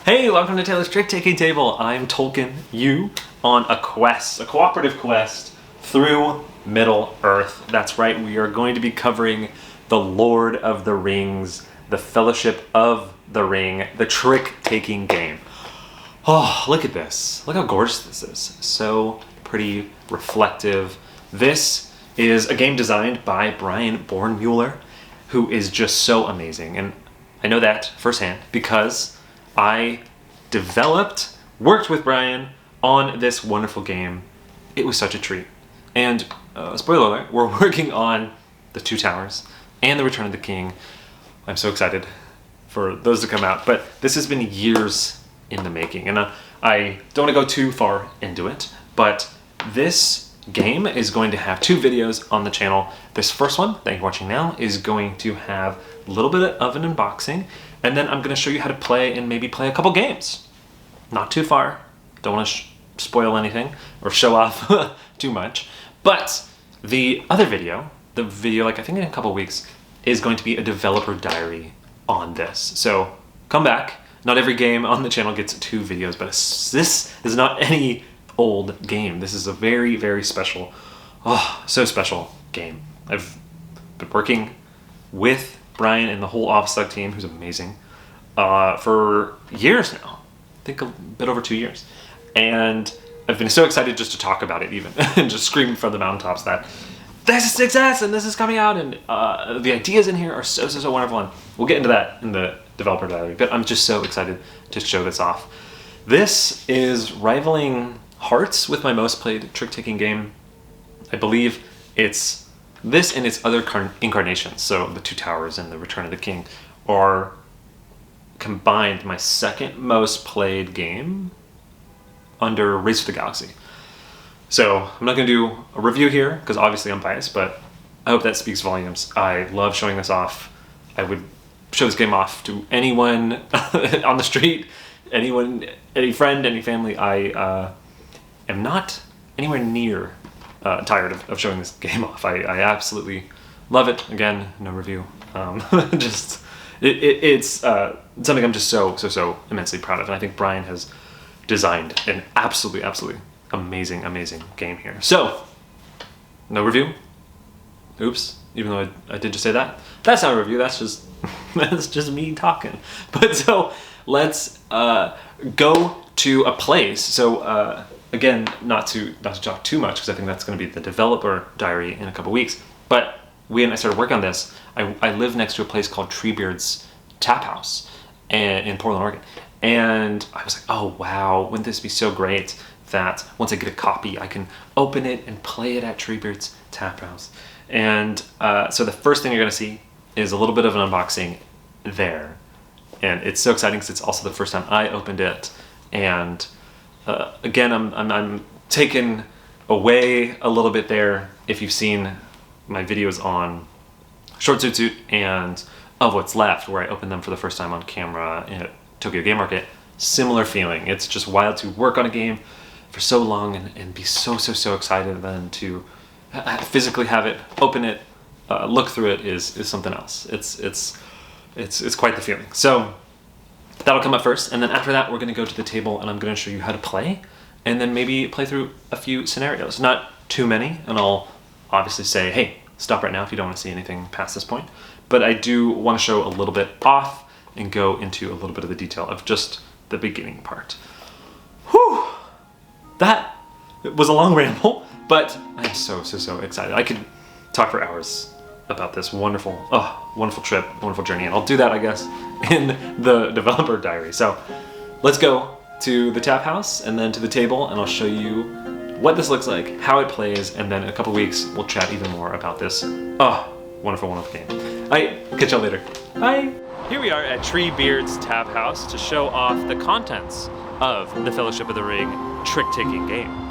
Hey, welcome to Taylor's Trick-Taking Table. I'm Tolkien, you on a quest, a cooperative quest through Middle-earth. That's right, we are going to be covering the Lord of the Rings, the Fellowship of the Ring, the trick-taking game. Oh, look at this. Look how gorgeous this is. So pretty, reflective. This is a game designed by Brian Bornmueller, who is just so amazing. And I know that firsthand because I worked with Brian on this wonderful game. It was such a treat. And spoiler alert, we're working on The Two Towers and The Return of the King. I'm so excited for those to come out. But this has been years in the making. And I don't want to go too far into it, but this game is going to have two videos on the channel. This first one that you're watching now is going to have a little bit of an unboxing, and then I'm going to show you how to play and maybe play a couple games. Not too far. Don't want to spoil anything or show off too much. But the other video, like I think in a couple weeks, is going to be a developer diary on this. So come back. Not every game on the channel gets 2 videos, but this is not any old game. This is a very, very special, so special game. I've been working with Brian and the whole OffSec team, who's amazing, for years now. I think a bit over 2 years. And I've been so excited just to talk about it even, and just scream from the mountaintops that this is success and this is coming out, and the ideas in here are so wonderful. And we'll get into that in the developer diary, but I'm just so excited to show this off. This is rivaling Hearts with my most played trick-taking game. I believe it's this and its other incarnations, so The Two Towers and The Return of the King, are combined my second most played game under Race for the Galaxy. So I'm not going to do a review here because obviously I'm biased, but I hope that speaks volumes. I love showing this off. I would show this game off to anyone on the street, anyone, any friend, any family. I am not anywhere near tired of showing this game off. I absolutely love it. Again, no review. It's something I'm just so immensely proud of, and I think Brian has designed an absolutely amazing game here. So, no review. Oops, even though I did just say that. That's not a review, that's just me talking. But so, let's go to a place. So, again, not to talk too much, because I think that's going to be the developer diary in a couple weeks. But when I started working on this, I live next to a place called Treebeard's Tap House in Portland, Oregon. And I was like, oh wow, wouldn't this be so great that once I get a copy, I can open it and play it at Treebeard's Tap House. And so the first thing you're going to see is a little bit of an unboxing there. And it's so exciting because it's also the first time I opened it. And again, I'm taken away a little bit there if you've seen my videos on Short Suit and Of What's Left, where I opened them for the first time on camera at Tokyo Game Market. Similar feeling. It's just wild to work on a game for so long and be so excited, and then to physically have it, open it, look through it is something else. It's quite the feeling. So that'll come up first, and then after that we're going to go to the table and I'm going to show you how to play, and then maybe play through a few scenarios. Not too many, and I'll obviously say, hey, stop right now if you don't want to see anything past this point. But I do want to show a little bit off and go into a little bit of the detail of just the beginning part. Whew! That was a long ramble, but I'm so excited. I could talk for hours about this wonderful trip, wonderful journey, and I'll do that, I guess, in the developer diary. So let's go to the tap house and then to the table, and I'll show you what this looks like, how it plays, and then in a couple weeks we'll chat even more about this wonderful game. All right, catch y'all later. Bye. Here we are at Treebeard's Tap House to show off the contents of the Fellowship of the Ring trick-taking game.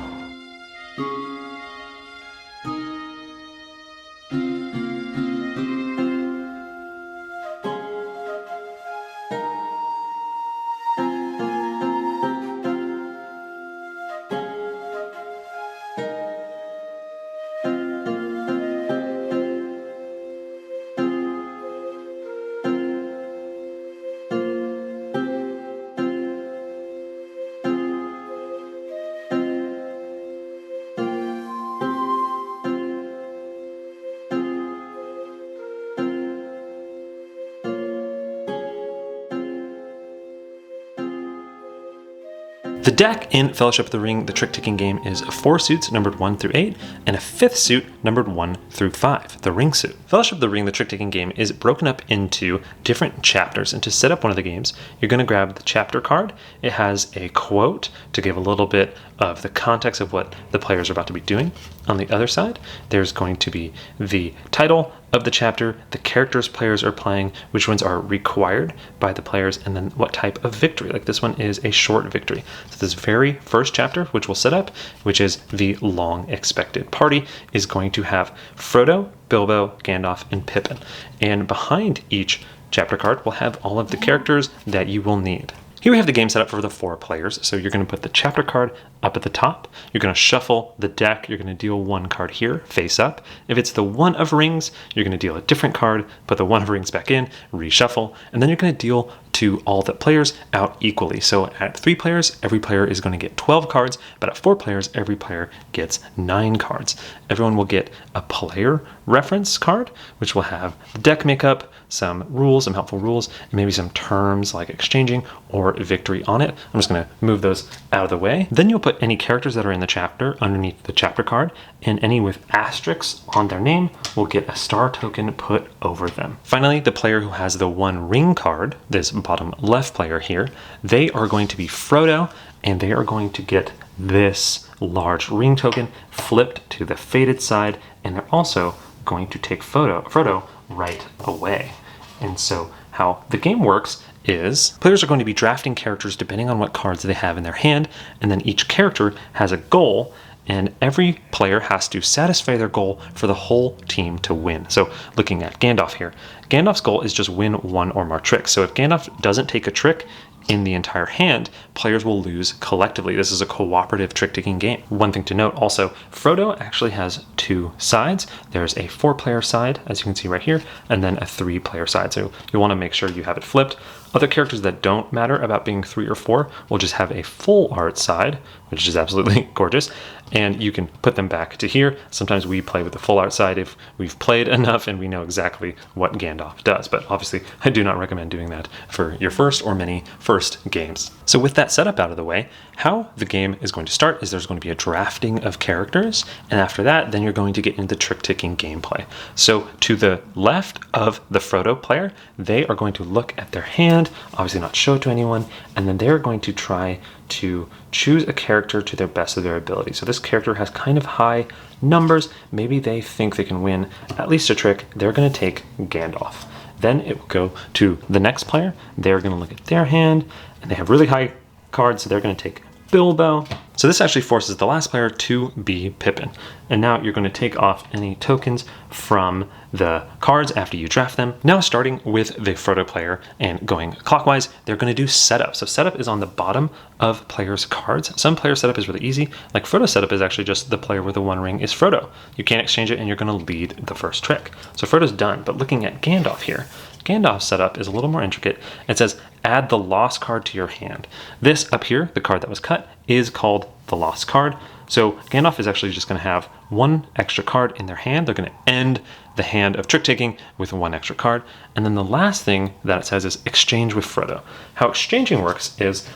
The deck in Fellowship of the Ring, the trick-taking game, is 4 suits numbered 1 through 8, and a 5th suit numbered 1 through 5, the ring suit. Fellowship of the Ring, the trick-taking game, is broken up into different chapters, and to set up one of the games, you're going to grab the chapter card. It has a quote to give a little bit of the context of what the players are about to be doing. On the other side, there's going to be the title of the chapter, the characters players are playing, which ones are required by the players, and then what type of victory. Like this one is a short victory. So this very first chapter, which we'll set up, which is the long expected party, is going to have Frodo, Bilbo, Gandalf, and Pippin. And behind each chapter card, we'll have all of the characters that you will need. Here we have the game set up for the 4 players. So you're going to put the chapter card up at the top. You're going to shuffle the deck. You're going to deal 1 card here, face up. If it's the 1 of rings, you're going to deal a different card, put the 1 of rings back in, reshuffle, and then you're going to deal to all the players out equally. So at 3 players, every player is going to get 12 cards, but at 4 players, every player gets 9 cards. Everyone will get a player reference card, which will have the deck makeup, some rules, some helpful rules, and maybe some terms like exchanging or victory on it. I'm just going to move those out of the way. Then you'll put any characters that are in the chapter underneath the chapter card, and any with asterisks on their name will get a star token put over them. Finally, the player who has the 1 ring card, this bottom left player here, they are going to be Frodo, and they are going to get this large ring token flipped to the faded side, and they're also going to take Frodo right away. And so how the game works is players are going to be drafting characters depending on what cards they have in their hand, and then each character has a goal, and every player has to satisfy their goal for the whole team to win. So looking at Gandalf here, Gandalf's goal is just win 1 or more tricks. So if Gandalf doesn't take a trick in the entire hand, players will lose collectively. This is a cooperative trick-taking game. One thing to note also, Frodo actually has 2 sides. There's a 4-player side, as you can see right here, and then a 3-player side. So you'll want to make sure you have it flipped. Other characters that don't matter about being 3 or 4 will just have a full art side, which is absolutely gorgeous, and you can put them back to here. Sometimes we play with the full art side if we've played enough and we know exactly what Gandalf does, but obviously I do not recommend doing that for your first or many first games. So with that setup out of the way, how the game is going to start is there's going to be a drafting of characters, and after that, then you're going to get into trick-taking gameplay. So to the left of the Frodo player, they are going to look at their hand, obviously not show it to anyone, and then they're going to try to choose a character to their best of their ability. So this character has kind of high numbers. Maybe they think they can win at least a trick. They're going to take Gandalf. Then it will go to the next player. They're going to look at their hand, and they have really high cards, so they're going to take Bilbo. So this actually forces the last player to be Pippin. And now you're going to take off any tokens from the cards after you draft them. Now starting with the Frodo player and going clockwise, they're going to do setup. So setup is on the bottom of players' cards. Some player setup is really easy. Like Frodo setup is actually just the player with the 1 ring is Frodo. You can't exchange it and you're going to lead the first trick. So Frodo's done, but looking at Gandalf here, Gandalf's setup is a little more intricate. It says add the lost card to your hand. This up here, the card that was cut, is called the lost card. So Gandalf is actually just going to have 1 extra card in their hand. They're going to end the hand of trick-taking with 1 extra card. And then the last thing that it says is exchange with Frodo. How exchanging works is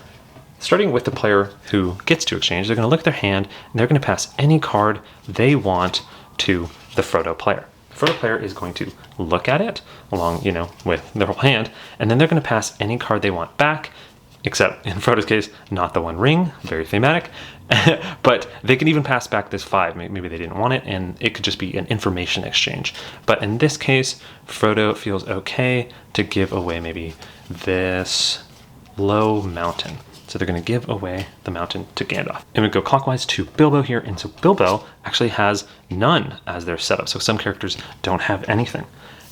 starting with the player who gets to exchange, they're going to look at their hand and they're going to pass any card they to the Frodo player. The Frodo player is going to look at it along, with their whole hand, and then they're going to pass any card they want back, except in Frodo's case, not the 1 ring, very thematic, but they can even pass back this 5. Maybe they didn't want it, and it could just be an information exchange. But in this case, Frodo feels okay to give away maybe this low mountain. So they're going to give away the mountain to Gandalf. And we go clockwise to Bilbo here, and so Bilbo actually has none as their setup. So some characters don't have anything.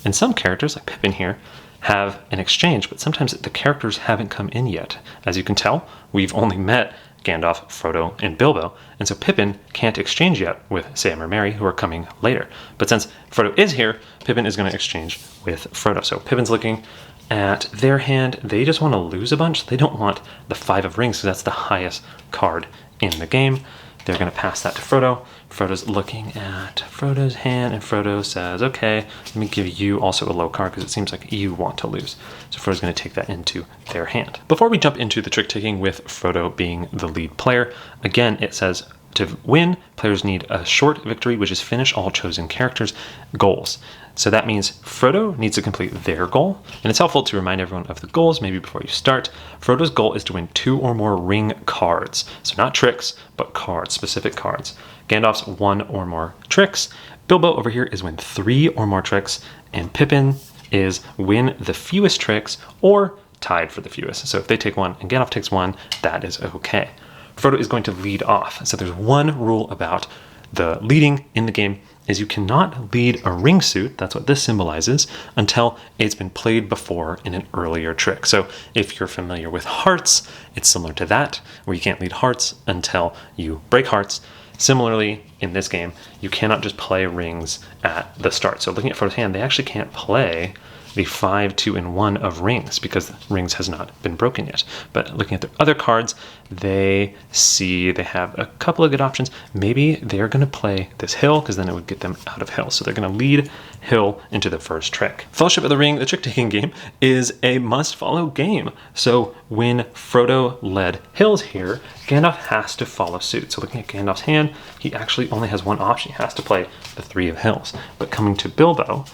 And some characters, like Pippin here, have an exchange, but sometimes the characters haven't come in yet. As you can tell, we've only met Gandalf, Frodo, and Bilbo, and so Pippin can't exchange yet with Sam or Merry, who are coming later. But since Frodo is here, Pippin is going to exchange with Frodo. So Pippin's looking at their hand. They just want to lose a bunch. They don't want the 5 of rings, because that's the highest card in the game. they're going to pass that to Frodo. Frodo's looking at Frodo's hand, and Frodo says, okay, let me give you also a low card because it seems like you want to lose. So Frodo's going to take that into their hand. Before we jump into the trick taking with Frodo being the lead player, again, it says to win, players need a short victory, which is finish all chosen characters' goals. So that means Frodo needs to complete their goal, and it's helpful to remind everyone of the goals maybe before you start. Frodo's goal is to win 2 or more ring cards. So not tricks, but cards, specific cards. Gandalf's 1 or more tricks. Bilbo over here is win 3 or more tricks, and Pippin is win the fewest tricks or tied for the fewest. So if they take 1 and Gandalf takes 1, that is okay. Frodo is going to lead off. So there's one rule about the leading in the game is you cannot lead a ring suit, that's what this symbolizes, until it's been played before in an earlier trick. So if you're familiar with hearts, it's similar to that, where you can't lead hearts until you break hearts. Similarly, in this game, you cannot just play rings at the start. So looking at Frodo's hand, they actually can't play the 5, 2, and 1 of rings because rings has not been broken yet. But looking at their other cards, they see they have a couple of good options. Maybe they're going to play this hill because then it would get them out of hill. So they're going to lead hill into the first trick. Fellowship of the Ring, the trick-taking game, is a must-follow game. So when Frodo led hills here, Gandalf has to follow suit. So looking at Gandalf's hand, he actually only has one option. He has to play the 3 of hills. But coming to Bilbo,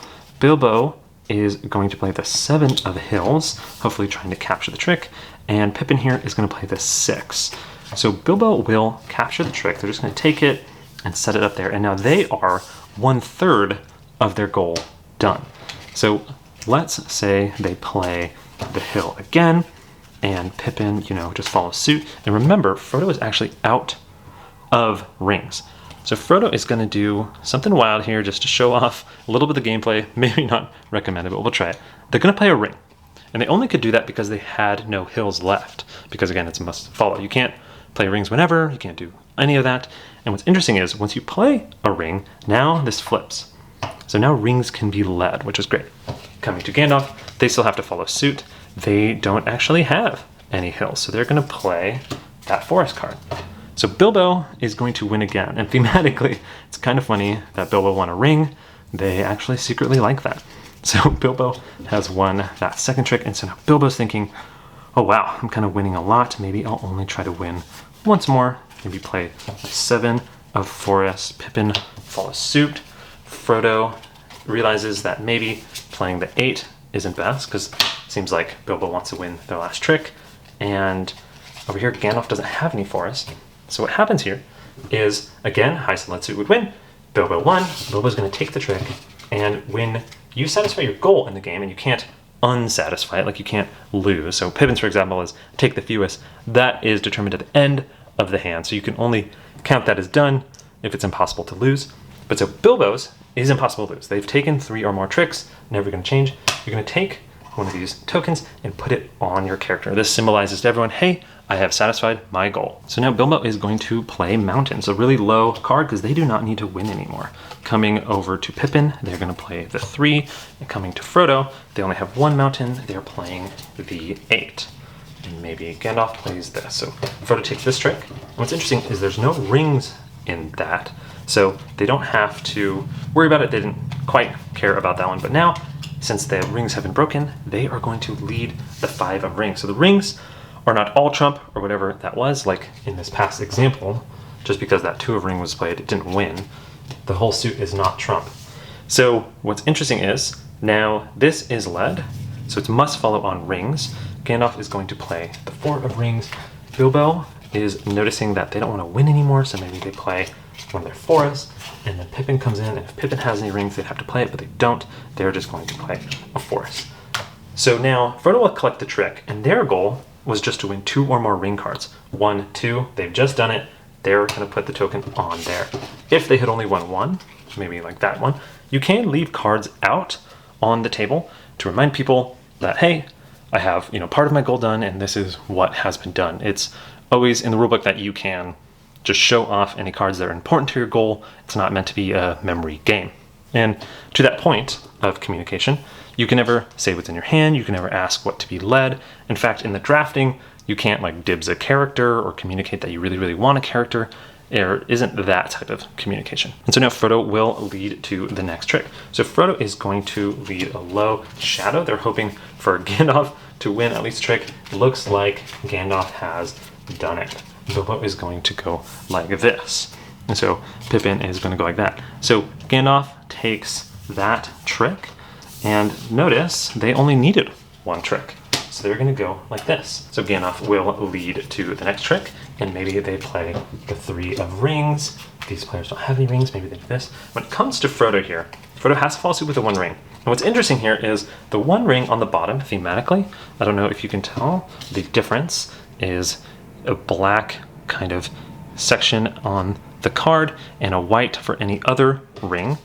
Bilbo is going to play the 7 of hills, hopefully trying to capture the trick, and Pippin here is going to play the 6. So Bilbo will capture the trick. They're just going to take it and set it up there, and now they are 1/3 of their goal done. So let's say they play the hill again, and Pippin, just follows suit. And remember, Frodo is actually out of rings. So Frodo is going to do something wild here just to show off a little bit of the gameplay. Maybe not recommended, but we'll try it. They're going to play a ring. And they only could do that because they had no hills left. Because again, it's a must follow. You can't play rings whenever. You can't do any of that. And what's interesting is once you play a ring, now this flips. So now rings can be led, which is great. Coming to Gandalf, they still have to follow suit. They don't actually have any hills. So they're going to play that forest card. So Bilbo is going to win again, and thematically, it's kind of funny that Bilbo won a ring. They actually secretly like that. So Bilbo has won that second trick, and so now Bilbo's thinking, oh wow, I'm kind of winning a lot. Maybe I'll only try to win once more. Maybe play the 7 of forest. Pippin follows suit. Frodo realizes that maybe playing the 8 isn't best, because it seems like Bilbo wants to win their last trick. And over here, Gandalf doesn't have any forest. So what happens here is, again, high select suit would win. Bilbo won. Bilbo's going to take the trick, and when you satisfy your goal in the game, and you can't unsatisfy it, like you can't lose. So Pippin's, for example, is take the fewest. That is determined at the end of the hand. So you can only count that as done if it's impossible to lose. But so Bilbo's is impossible to lose. They've taken 3 or more tricks, never going to change. You're going to take one of these tokens and put it on your character. This symbolizes to everyone, hey, I have satisfied my goal. So now Bilbo is going to play Mountains, a really low card because they do not need to win anymore. Coming over to Pippin, they're going to play the 3. And coming to Frodo, they only have 1 mountain. They're playing the 8. And maybe Gandalf plays this. So Frodo takes this trick. And what's interesting is there's no rings in that. So they don't have to worry about it. They didn't quite care about that one. But now, since the rings have been broken, they are going to lead the 5 of rings. So the rings are not all trump or whatever that was, like in this past example. Just because that 2 of ring was played, it didn't win. The whole suit is not trump. So what's interesting is now this is led, so it's must follow on rings. Gandalf is going to play the 4 of rings. Bilbo is noticing that they don't want to win anymore, so maybe they play one of their forests, and then Pippin comes in, and if Pippin has any rings, they'd have to play it, but they don't. They're just going to play a forest. So now Frodo will collect the trick, and their goal was just to win 2 or more ring cards. 1, 2, they've just done it. They're going to put the token on there. If they had only won 1, maybe like that one, you can leave cards out on the table to remind people that, hey, I have part of my goal done, and this is what has been done. It's always in the rulebook that you can just show off any cards that are important to your goal. It's not meant to be a memory game. And to that point of communication, you can never say what's in your hand. You can never ask what to be led. In fact, in the drafting, you can't like dibs a character or communicate that you really, really want a character. there isn't that type of communication. And so now Frodo will lead to the next trick. So Frodo is going to lead a low shadow. They're hoping for Gandalf to win at least a trick. Looks like Gandalf has done it. Bilbo is going to go like this. And so Pippin is going to go like that. So Gandalf takes that trick, and notice they only needed one trick. So they're going to go like this. So Gandalf will lead to the next trick, and maybe they play the 3 of rings. These players don't have any rings, maybe they do this. When it comes to Frodo here, Frodo has to follow suit with the 1 ring. And what's interesting here is the 1 ring on the bottom, thematically, I don't know if you can tell, the difference is a black kind of section on the card and a white for any other ring,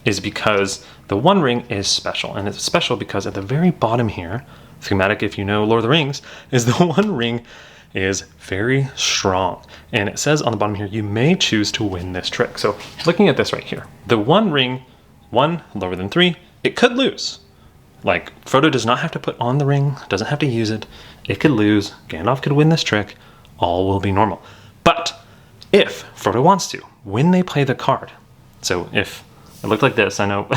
is because the 1 ring is special. And it's special because at the very bottom here, thematic, if you know Lord of the Rings, is the 1 ring is very strong. And it says on the bottom here, you may choose to win this trick. So looking at this right here, the 1 ring, 1 lower than 3, it could lose. Like, Frodo does not have to put on the ring, doesn't have to use it. It could lose, Gandalf could win this trick, all will be normal. But if Frodo wants to, when they play the card, so if it looked like this, I know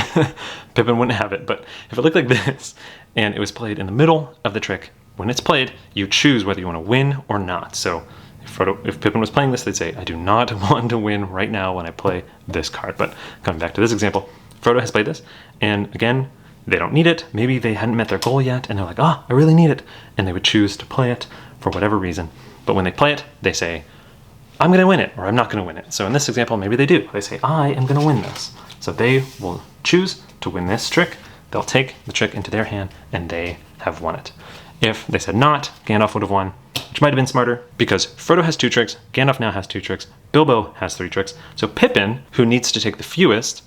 Pippin wouldn't have it, but if it looked like this and it was played in the middle of the trick, when it's played, you choose whether you want to win or not. So if Pippin was playing this, they'd say, I do not want to win right now when I play this card. But coming back to this example, Frodo has played this, and again, they don't need it. Maybe they hadn't met their goal yet, and they're like, I really need it. And they would choose to play it for whatever reason. But when they play it, they say, I'm going to win it, or I'm not going to win it. So in this example, maybe they do. They say, I am going to win this. So they will choose to win this trick. They'll take the trick into their hand, and they have won it. If they said not, Gandalf would have won, which might have been smarter, because Frodo has 2 tricks, Gandalf now has 2 tricks, Bilbo has 3 tricks. So Pippin, who needs to take the fewest,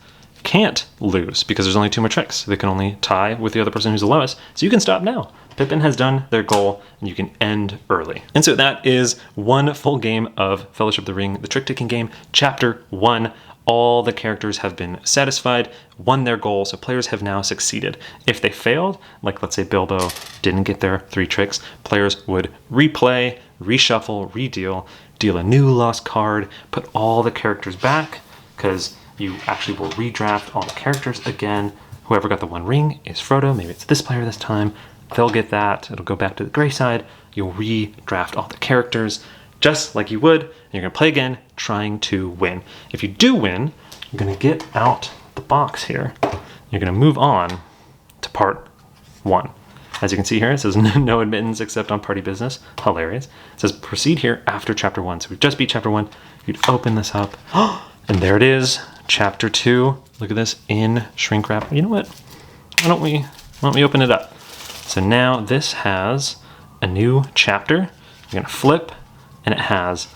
can't lose, because there's only 2 more tricks. They can only tie with the other person who's the lowest. So you can stop now. Pippin has done their goal, and you can end early. And so that is 1 full game of Fellowship of the Ring, the trick-taking game, Chapter 1. All the characters have been satisfied, won their goal, so players have now succeeded. If they failed, like let's say Bilbo didn't get their 3 tricks, players would replay, reshuffle, redeal, deal a new lost card, put all the characters back, because you actually will redraft all the characters again. Whoever got the 1 ring is Frodo. Maybe it's this player this time. They'll get that. It'll go back to the gray side. You'll redraft all the characters just like you would. And you're going to play again, trying to win. If you do win, you're going to get out the box here. You're going to move on to part 1. As you can see here, it says no admittance except on party business. Hilarious. It says proceed here after Chapter 1. So we just beat Chapter 1. You'd open this up. And there it is. Chapter 2. Look at this in shrink wrap. You know what? Why don't we open it up? So now this has a new chapter. You're going to flip, and it has,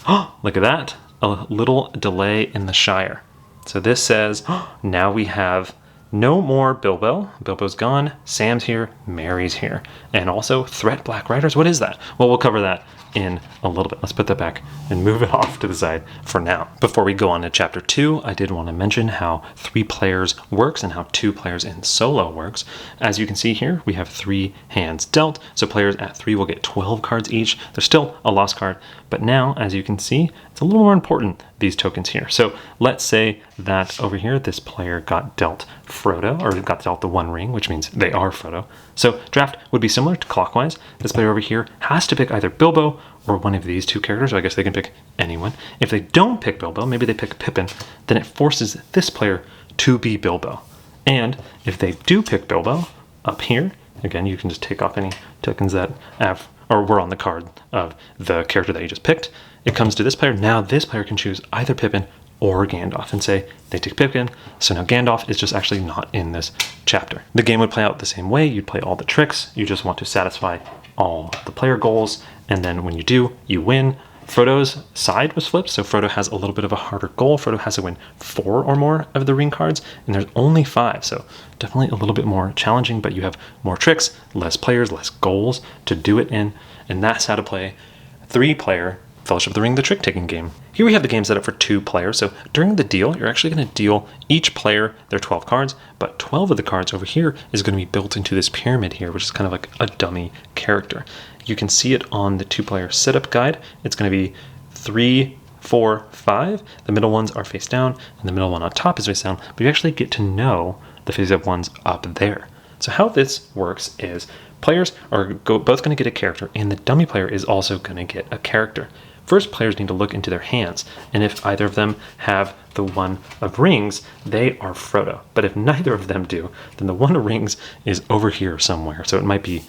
look at that, a little delay in the Shire. So this says, now we have no more Bilbo. Bilbo's gone. Sam's here. Mary's here. And also threat Black Riders. What is that? Well, we'll cover that in a little bit. Let's put that back and move it off to the side for now. Before we go on to Chapter 2, I did want to mention how 3 players works and how 2 players in solo works. As you can see here, we have 3 hands dealt. So players at 3 will get 12 cards each. There's still a lost card, but now, as you can see, it's a little more important, these tokens here. So let's say that over here, this player got dealt Frodo, or got dealt the 1 ring, which means they are Frodo. So draft would be similar to clockwise. This player over here has to pick either Bilbo or one of these 2 characters. I guess they can pick anyone. If they don't pick Bilbo, maybe they pick Pippin, then it forces this player to be Bilbo. And if they do pick Bilbo up here, again, you can just take off any tokens that have or were on the card of the character that you just picked. It comes to this player. Now this player can choose either Pippin or Gandalf and say they take Pippin, so now Gandalf is just actually not in this chapter. The game would play out the same way. You'd play all the tricks. You just want to satisfy all the player goals, and then when you do, you win. Frodo's side was flipped, so Frodo has a little bit of a harder goal. Frodo has to win 4 or more of the ring cards, and there's only 5, so definitely a little bit more challenging, but you have more tricks, less players, less goals to do it in, and that's how to play a 3-player Fellowship of the Ring, the trick-taking game. Here we have the game set up for 2 players, so during the deal, you're actually going to deal each player their 12 cards, but 12 of the cards over here is going to be built into this pyramid here, which is kind of like a dummy character. You can see it on the 2-player setup guide. It's going to be 3 4, 5. The middle ones are face down, and the middle one on top is face down, but you actually get to know the face-up ones up there. So how this works is players are both going to get a character, and the dummy player is also going to get a character. First, players need to look into their hands, and if either of them have the one of rings, they are Frodo. But if neither of them do, then the one of rings is over here somewhere. So it might be,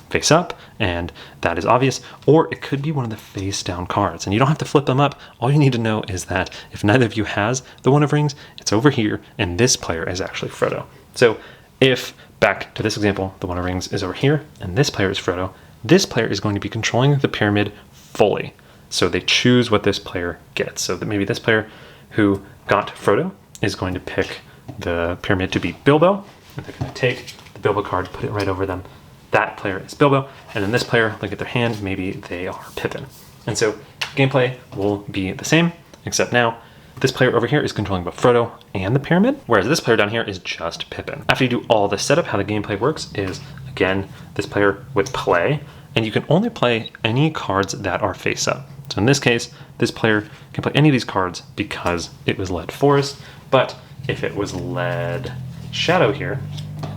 face up, and that is obvious, or it could be one of the face down cards, and you don't have to flip them up. All you need to know is that if neither of you has the one of rings, it's over here, and this player is actually Frodo. So if, back to this example, the one of rings is over here, and this player is Frodo, this player is going to be controlling the pyramid fully. So they choose what this player gets. So that maybe this player who got Frodo is going to pick the pyramid to be Bilbo, and they're going to take the Bilbo card, put it right over them. That player is Bilbo, and then this player, look at their hand, maybe they are Pippin. And so gameplay will be the same, except now this player over here is controlling both Frodo and the pyramid, whereas this player down here is just Pippin. After you do all the setup, how the gameplay works is, again, this player would play, and you can only play any cards that are face up. So in this case, this player can play any of these cards because it was led Forest, but if it was led Shadow here,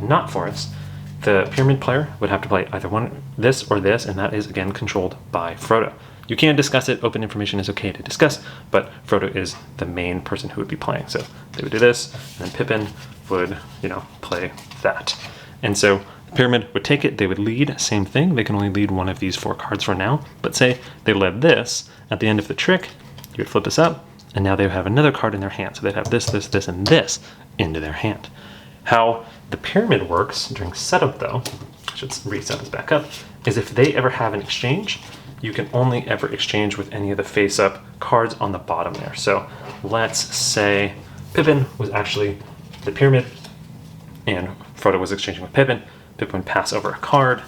not Forest, the pyramid player would have to play either this or this, and that is again controlled by Frodo. You can discuss it, open information is okay to discuss, but Frodo is the main person who would be playing. So they would do this, and then Pippin would, play that. And so the pyramid would take it, they would lead, same thing, they can only lead one of these 4 cards for now, but say they led this, at the end of the trick, you would flip this up, and now they would have another card in their hand. So they'd have this, this, this, and this into their hand. How the pyramid works during setup though, I should reset this back up, is if they ever have an exchange, you can only ever exchange with any of the face-up cards on the bottom there. So let's say Pippin was actually the pyramid, and Frodo was exchanging with Pippin. Pippin would pass over a card,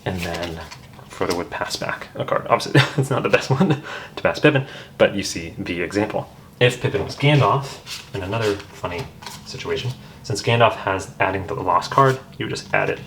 and then Frodo would pass back a card. Obviously, it's not the best one to pass Pippin, but you see the example. If Pippin was Gandalf, in another funny situation, since Gandalf has adding the lost card, you would just add it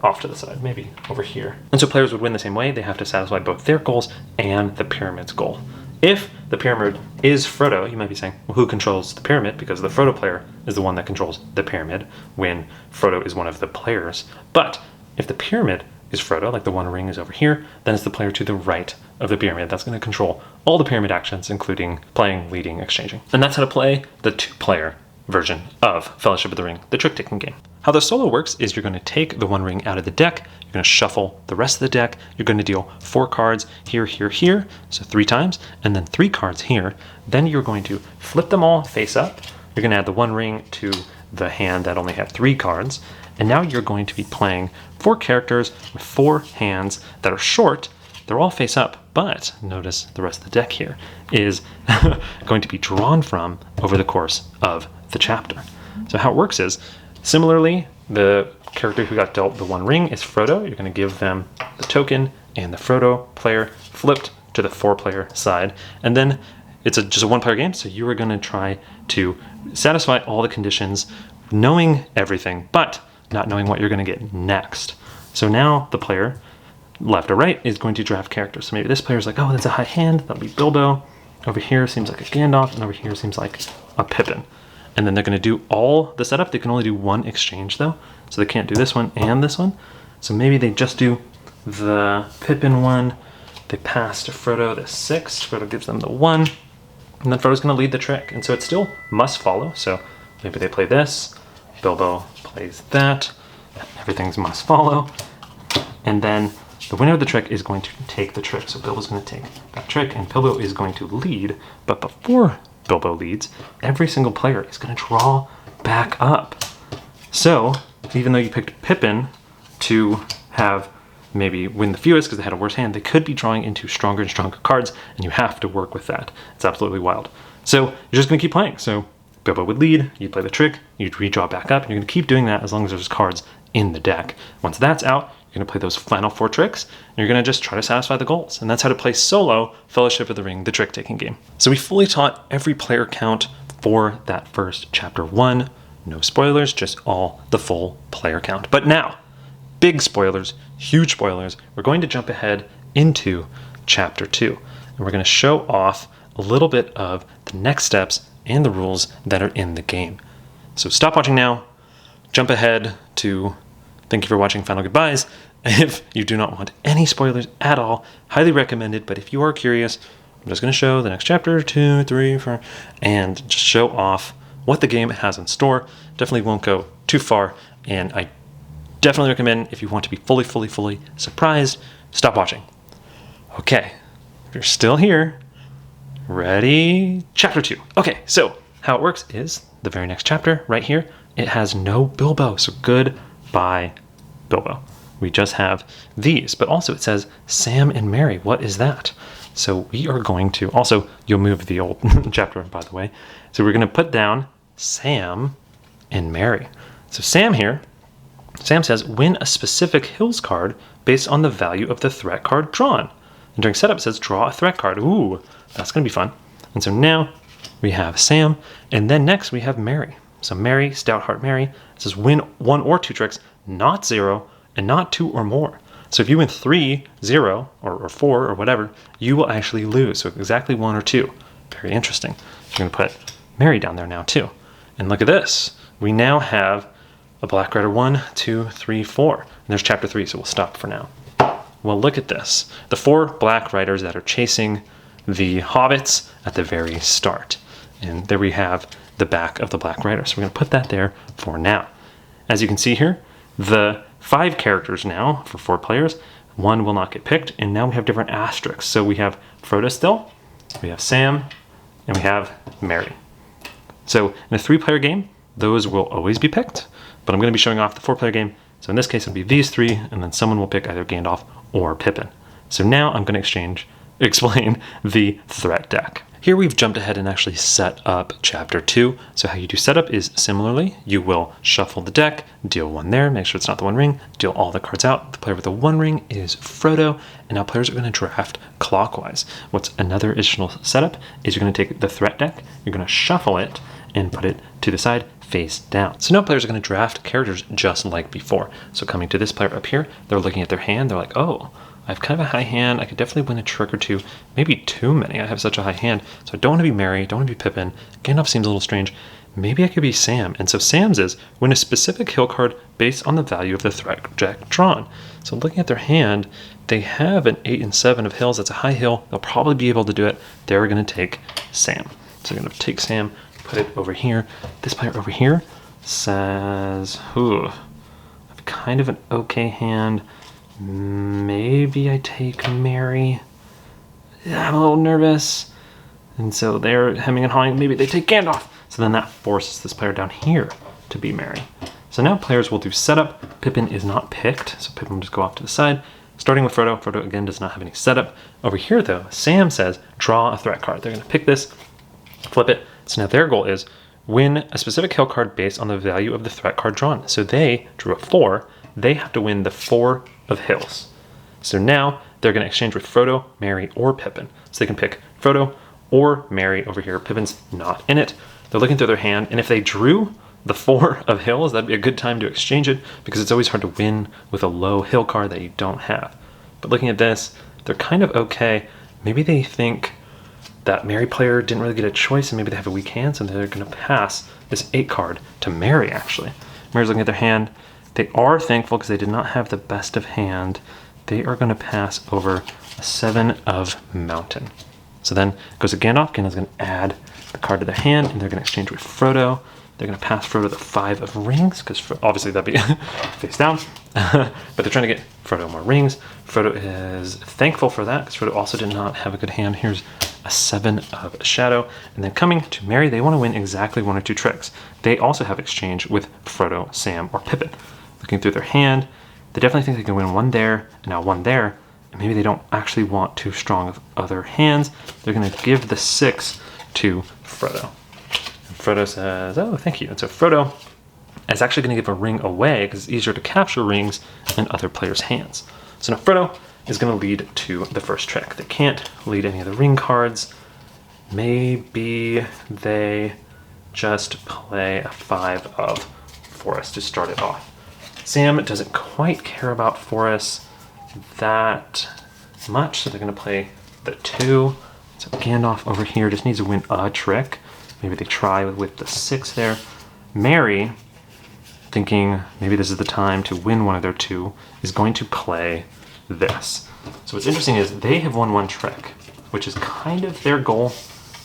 off to the side, maybe over here. And so players would win the same way. They have to satisfy both their goals and the pyramid's goal. If the pyramid is Frodo, you might be saying, well, who controls the pyramid? Because the Frodo player is the one that controls the pyramid when Frodo is one of the players. But if the pyramid is Frodo, like the one ring is over here, then it's the player to the right of the pyramid that's going to control all the pyramid actions, including playing, leading, exchanging. And that's how to play the 2-player version of Fellowship of the Ring, the trick-taking game. How the solo works is you're going to take the one ring out of the deck, you're going to shuffle the rest of the deck, you're going to deal 4 cards here, here, here, so 3 times, and then 3 cards here. Then you're going to flip them all face up, you're going to add the one ring to the hand that only had 3 cards, and now you're going to be playing 4 characters with 4 hands that are short. They're all face up, but notice the rest of the deck here is going to be drawn from over the course of the chapter. So how it works is, similarly, the character who got dealt the one ring is Frodo. You're going to give them the token, and the Frodo player flipped to the 4-player side. And then it's just a 1-player game, so you are going to try to satisfy all the conditions, knowing everything, but not knowing what you're going to get next. So now the player, left or right, is going to draft characters. So maybe this player's like, oh, that's a high hand, that'll be Bilbo. Over here seems like a Gandalf, and over here seems like a Pippin. And then they're going to do all the setup. They can only do 1 exchange though, so they can't do this one and this one. So maybe they just do the Pippin one. They pass to Frodo the 6. Frodo gives them the 1, and then Frodo's going to lead the trick. And so it still must follow. So maybe they play this, Bilbo plays that, everything's must follow, and then the winner of the trick is going to take the trick. So Bilbo's going to take that trick, and Bilbo is going to lead. But before Bilbo leads, every single player is going to draw back up. So even though you picked Pippin to have maybe win the fewest because they had a worse hand, they could be drawing into stronger and stronger cards, and you have to work with that. It's absolutely wild. So you're just going to keep playing. So Bilbo would lead, you play the trick, you'd redraw back up, and you're going to keep doing that as long as there's cards in the deck. Once that's out, you're going to play those final 4 tricks, and you're going to just try to satisfy the goals. And that's how to play solo Fellowship of the Ring, the trick-taking game. So we fully taught every player count for that first chapter 1. No spoilers, just all the full player count. But now, big spoilers, huge spoilers, we're going to jump ahead into chapter 2. And we're going to show off a little bit of the next steps and the rules that are in the game. So stop watching now, jump ahead to thank you for watching, final goodbyes. If you do not want any spoilers at all, highly recommended, but if you are curious, I'm just going to show the next chapter, 2, 3, 4, and just show off what the game has in store. Definitely won't go too far, and I definitely recommend if you want to be fully surprised, stop watching. Okay, if you're still here, ready? Chapter 2. Okay, so how it works is the very next chapter right here, it has no Bilbo, so goodbye Bilbo. We just have these, but also it says Sam and Mary. What is that? So we are going to, also you'll move the old chapter, by the way. So we're going to put down Sam and Mary. So Sam here, Sam says, win a specific hills card based on the value of the threat card drawn. And during setup it says, draw a threat card. Ooh, that's going to be fun. And so now we have Sam, and then next we have Mary. So Mary, Stoutheart Mary, says win 1 or 2 tricks, not 0, and not 2 or more. So if you win 3, 0, or 4, or whatever, you will actually lose. So exactly 1 or 2. Very interesting. You're going to put Mary down there now too. And look at this. We now have a Black Rider 1, 2, 3, 4. And there's chapter 3, so we'll stop for now. Well, look at this. The 4 Black Riders that are chasing the hobbits at the very start. And there we have the back of the Black Rider. So we're going to put that there for now. As you can see here, the 5 characters now for 4 players, 1 will not get picked, and now we have different asterisks. So we have Frodo still, we have Sam, and we have Mary. So in a 3-player game, those will always be picked, but I'm going to be showing off the 4-player game. So in this case, it'll be these 3, and then someone will pick either Gandalf or Pippin. So now I'm going to explain the threat deck. Here we've jumped ahead and actually set up chapter 2. So how you do setup is similarly, you will shuffle the deck, deal 1 there, make sure it's not the 1 ring, deal all the cards out. The player with the 1 ring is Frodo, and now players are going to draft clockwise. What's another additional setup is you're going to take the threat deck, you're going to shuffle it, and put it to the side face down. So now players are going to draft characters just like before. So coming to this player up here, they're looking at their hand, they're like, oh, I have kind of a high hand. I could definitely win a trick or 2, maybe too many. I have such a high hand. So I don't want to be Mary, don't want to be Pippin. Gandalf seems a little strange. Maybe I could be Sam. And so Sam's is win a specific hill card based on the value of the threat deck drawn. So looking at their hand, they have an 8 and 7 of hills. That's a high hill. They'll probably be able to do it. They're going to take Sam. So they're going to take Sam, put it over here. This player over here says, ooh, I have kind of an okay hand. Maybe I take Mary. I'm a little nervous. And so they're hemming and hawing. Maybe they take Gandalf. So then that forces this player down here to be Mary. So now players will do setup. Pippin is not picked, so Pippin will just go off to the side. Starting with Frodo. Frodo, again, does not have any setup. Over here, though, Sam says, draw a threat card. They're going to pick this, flip it. So now their goal is win a specific hill card based on the value of the threat card drawn. So they drew a 4. They have to win the 4 of hills. So now they're going to exchange with Frodo, Mary, or Pippin. So they can pick Frodo or Mary over here. Pippin's not in it. They're looking through their hand, and if they drew the 4 of hills, that'd be a good time to exchange it, because it's always hard to win with a low hill card that you don't have. But looking at this, they're kind of okay. Maybe they think that Mary player didn't really get a choice, and maybe they have a weak hand, so they're going to pass this 8 card to Mary, actually. Mary's looking at their hand. They are thankful because they did not have the best of hand. They are going to pass over a 7 of mountain. So then it goes to Gandalf. Gandalf's going to add the card to their hand, and they're going to exchange with Frodo. They're going to pass Frodo the 5 of rings, because obviously that'd be face down. But they're trying to get Frodo more rings. Frodo is thankful for that, because Frodo also did not have a good hand. Here's a 7 of shadow. And then coming to Mary, they want to win exactly 1 or 2 tricks. They also have exchange with Frodo, Sam, or Pippin. Looking through their hand, they definitely think they can win 1 there, and now 1 there. And maybe they don't actually want too strong of other hands. They're going to give the 6 to Frodo. And Frodo says, oh, thank you. And so Frodo is actually going to give a ring away, because it's easier to capture rings in other players' hands. So now Frodo is going to lead to the first trick. They can't lead any of the ring cards. Maybe they just play a 5 of forest to start it off. Sam doesn't quite care about forests that much, so they're going to play the 2. So Gandalf over here just needs to win a trick. Maybe they try with the 6 there. Merry, thinking maybe this is the time to win one of their 2, is going to play this. So what's interesting is they have won 1 trick, which is kind of their goal.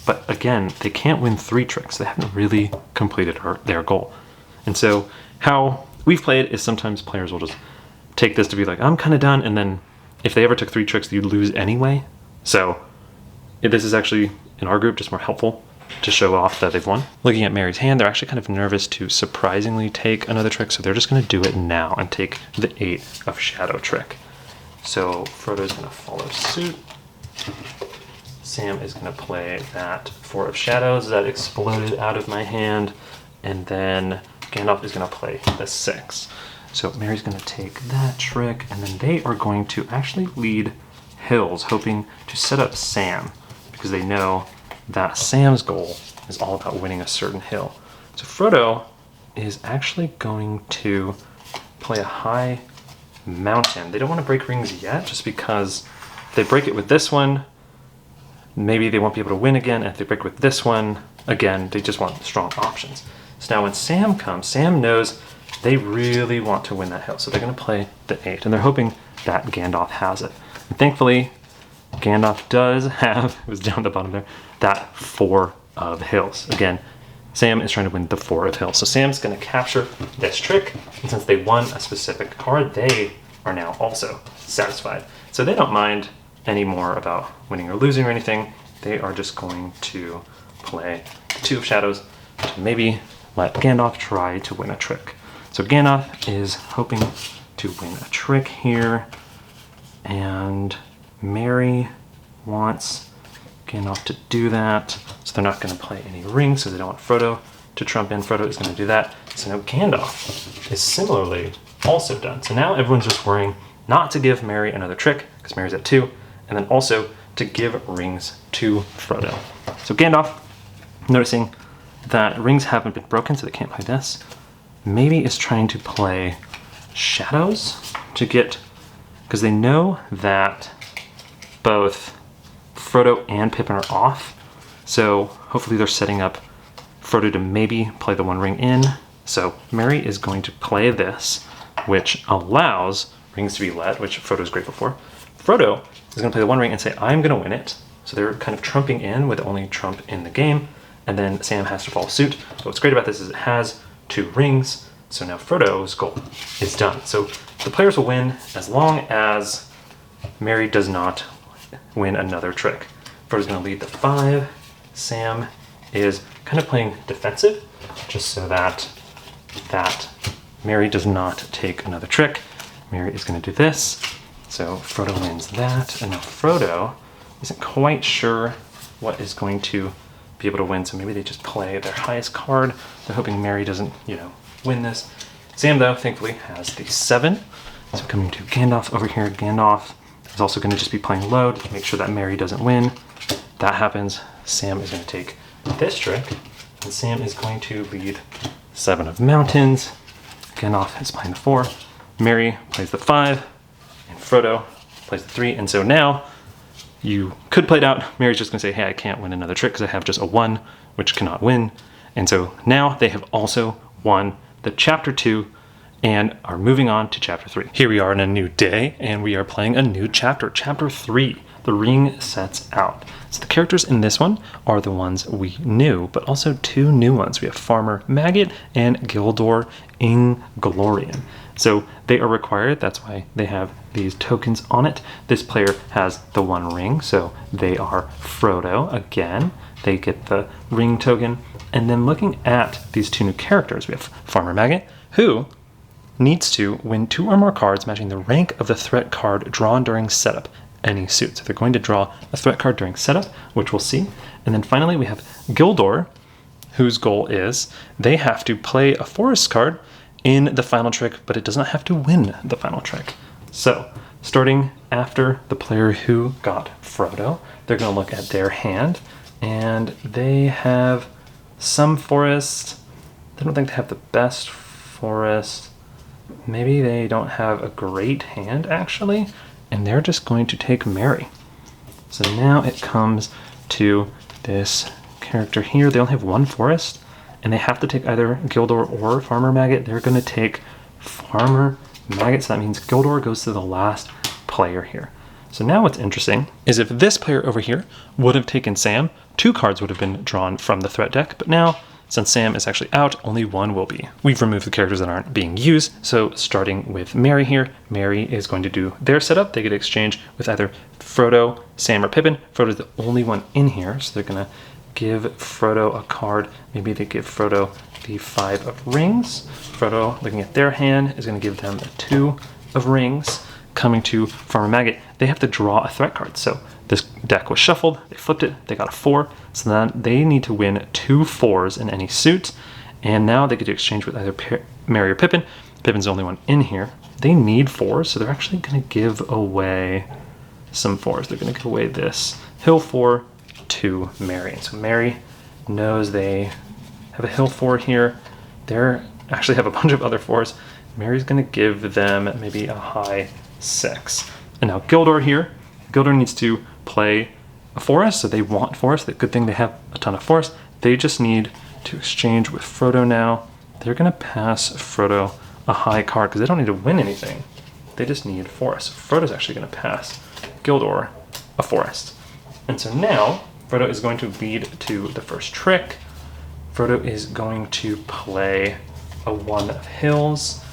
But again, they can't win 3 tricks. They haven't really completed their goal. And so how we've played is sometimes players will just take this to be like, I'm kind of done. And then if they ever took 3 tricks, you'd lose anyway. So this is actually, in our group, just more helpful to show off that they've won. Looking at Merry's hand, they're actually kind of nervous to surprisingly take another trick. So they're just going to do it now and take the 8 of Shadow trick. So Frodo's going to follow suit. Sam is going to play that 4 of Shadows that exploded out of my hand. And then Gandalf is going to play the 6. So Merry's going to take that trick, and then they are going to actually lead Hills, hoping to set up Sam, because they know that Sam's goal is all about winning a certain hill. So Frodo is actually going to play a high mountain. They don't want to break rings yet, just because if they break it with this one, maybe they won't be able to win again. And if they break with this one, again, they just want strong options. So now when Sam comes, Sam knows they really want to win that hill. So they're going to play the 8, and they're hoping that Gandalf has it. And thankfully, Gandalf does have, it was down the bottom there, that 4 of hills. Again, Sam is trying to win the 4 of hills. So Sam's going to capture this trick, and since they won a specific card, they are now also satisfied. So they don't mind anymore about winning or losing or anything. They are just going to play the 2 of Shadows to maybe let Gandalf try to win a trick. So Gandalf is hoping to win a trick here, and Merry wants Gandalf to do that. So they're not going to play any rings, so they don't want Frodo to trump in. Frodo is going to do that. So now Gandalf is similarly also done. So now everyone's just worrying not to give Merry another trick, because Merry's at 2, and then also to give rings to Frodo. So Gandalf, noticing that rings haven't been broken, so they can't play this, maybe is trying to play Shadows to get, because they know that both Frodo and Pippin are off, so hopefully they're setting up Frodo to maybe play the 1 ring in. So Merry is going to play this, which allows rings to be let, which Frodo's grateful for. Frodo is going to play the 1 ring and say, I'm going to win it. So they're kind of trumping in with the only trump in the game, and then Sam has to follow suit. But what's great about this is it has 2 rings, so now Frodo's goal is done. So the players will win as long as Merry does not win another trick. Frodo's going to lead the 5. Sam is kind of playing defensive, just so that Merry does not take another trick. Merry is going to do this, so Frodo wins that, and now Frodo isn't quite sure what is going to be able to win, so maybe they just play their highest card. They're hoping Merry doesn't, win this. Sam, though, thankfully has the 7. So coming to Gandalf over here, Gandalf is also going to just be playing low to make sure that Merry doesn't win. That happens. Sam is going to take this trick, and Sam is going to lead 7 of Mountains. Gandalf is playing the 4. Merry plays the 5, and Frodo plays the 3. And so now you could play it out. Merry's just going to say, hey, I can't win another trick because I have just a 1, which cannot win. And so now they have also won the Chapter 2 and are moving on to Chapter 3. Here we are in a new day, and we are playing a new chapter, Chapter 3. The Ring Sets Out. So the characters in this one are the ones we knew, but also 2 new ones. We have Farmer Maggot and Gildor Inglorian. So they are required, that's why they have these tokens on it. This player has the 1 ring, so they are Frodo again. They get the ring token. And then looking at these 2 new characters, we have Farmer Maggot, who needs to win 2 or more cards matching the rank of the threat card drawn during setup, any suit. So they're going to draw a threat card during setup, which we'll see. And then finally we have Gildor, whose goal is they have to play a forest card in the final trick, but it does not have to win the final trick. So starting after the player who got Frodo, they're going to look at their hand, and they have some forest. They don't think they have the best forest. Maybe they don't have a great hand, actually, and they're just going to take Merry. So now it comes to this character here. They only have one forest, and they have to take either Gildor or Farmer Maggot. They're going to take Farmer Maggot, so that means Gildor goes to the last player here. So now what's interesting is if this player over here would have taken Sam, 2 cards would have been drawn from the threat deck, but now, since Sam is actually out, only 1 will be. We've removed the characters that aren't being used, so starting with Mary here, Mary is going to do their setup. They get to exchange with either Frodo, Sam, or Pippin. Frodo's the only one in here, so they're going to give Frodo a card. Maybe they give Frodo the 5 of rings. Frodo, looking at their hand, is going to give them a 2 of rings. Coming to Farmer Maggot, they have to draw a threat card. So this deck was shuffled, they flipped it, they got a 4, so then they need to win 2 4s in any suit, and now they get to exchange with either Mary or Pippin. Pippin's the only one in here. They need 4s, so they're actually going to give away some 4s. They're going to give away this Hill 4 to Mary. And so Mary knows they have a Hill 4 here. They actually have a bunch of other 4s. Mary's going to give them maybe a high 6. And now Gildor here. Gildor needs to play a forest, so they want forest. The good thing they have a ton of forest. They just need to exchange with Frodo now. They're going to pass Frodo a high card because they don't need to win anything. They just need forest. Frodo's actually going to pass Gildor a forest. And so now Frodo is going to lead to the first trick. Frodo is going to play a 1 of hills.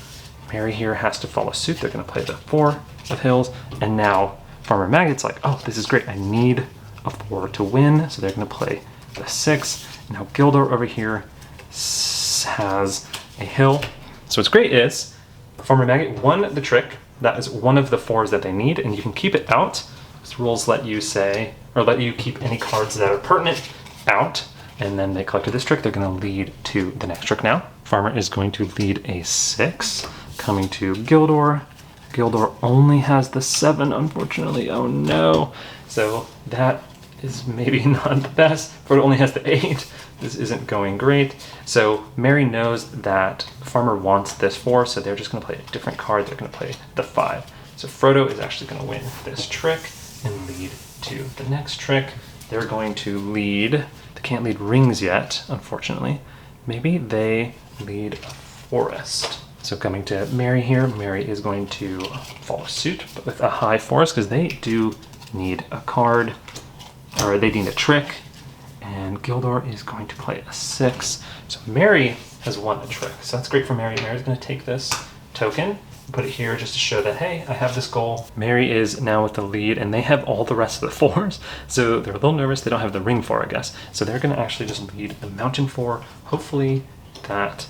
Mary here has to follow suit. They're going to play the 4 of hills. And now Farmer Maggot's like, oh, this is great. I need a 4 to win. So they're going to play the 6. Now Gildor over here has a hill. So what's great is Farmer Maggot won the trick. That is one of the 4s that they need, and you can keep it out. These rules let you say, or let you keep any cards that are pertinent out. And then they collected this trick. They're going to lead to the next trick now. Farmer is going to lead a 6. Coming to Gildor. Gildor only has the 7, unfortunately. Oh no. So that is maybe not the best. Frodo only has the 8. This isn't going great. So Mary knows that Farmer wants this 4, so they're just going to play a different card. They're going to play the 5. So Frodo is actually going to win this trick and lead to the next trick. They're going to lead. They can't lead rings yet, unfortunately. Maybe they lead a forest. So coming to Mary here, Mary is going to follow suit, but with a high forest, because they do need a card, or they need a trick, and Gildor is going to play a 6. So Mary has won a trick, so that's great for Mary. Mary's going to take this token, put it here just to show that, hey, I have this goal. Mary is now with the lead, and they have all the rest of the 4s, so they're a little nervous. They don't have the ring 4, I guess. So they're going to actually just lead the mountain 4, hopefully that,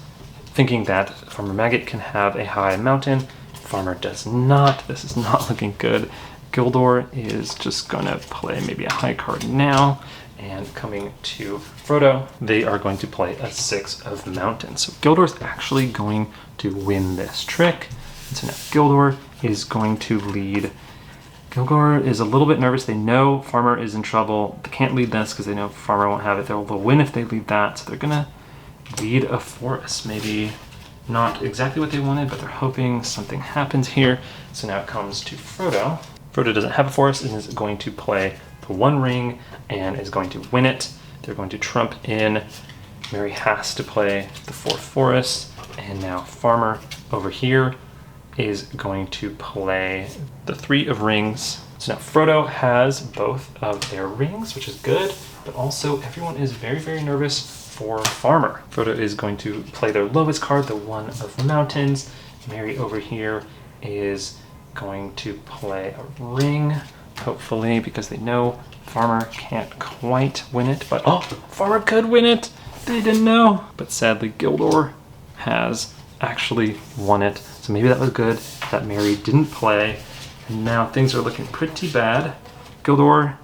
thinking that Farmer Maggot can have a high mountain. Farmer does not. This is not looking good. Gildor is just going to play maybe a high card now. And coming to Frodo, they are going to play a 6 of mountain. So Gildor is actually going to win this trick. And so now Gildor is going to lead. Gildor is a little bit nervous. They know Farmer is in trouble. They can't lead this because they know Farmer won't have it. They'll win if they lead that. So they're going to lead a forest. Maybe not exactly what they wanted, but they're hoping something happens here. So now it comes to Frodo. Frodo doesn't have a forest and is going to play the 1 ring and is going to win it. They're going to trump in. Mary has to play the 4th forest, and now Farmer over here is going to play the 3 of rings. So now Frodo has both of their rings, which is good, but also everyone is very, very nervous for Farmer. Frodo is going to play their lowest card, the 1 of mountains. Mary over here is going to play a ring, hopefully, because they know Farmer can't quite win it, but oh, Farmer could win it. They didn't know, but sadly Gildor has actually won it. So maybe that was good that Mary didn't play, and now things are looking pretty bad. Gildor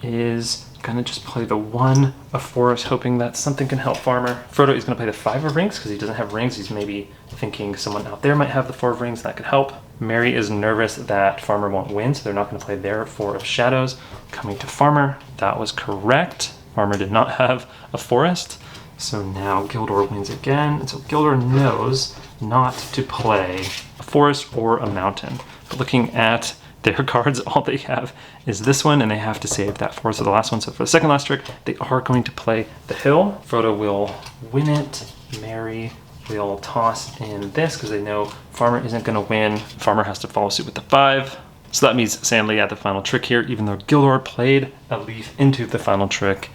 is gonna just play the 1 of forest, hoping that something can help Farmer. Frodo is gonna play the 5 of rings because he doesn't have rings. He's maybe thinking someone out there might have the 4 of rings that could help. Mary is nervous that Farmer won't win, so they're not gonna play their 4 of shadows. Coming to Farmer, that was correct. Farmer did not have a forest, so now Gildor wins again. And so Gildor knows not to play a forest or a mountain. But looking at their cards, all they have is this one, and they have to save that 4, so the last one. So for the second last trick, they are going to play the hill. Frodo will win it. Merry will toss in this because they know Farmer isn't going to win. Farmer has to follow suit with the 5. So that means Sam Lee at the final trick here, even though Gildor played a leaf into the final trick.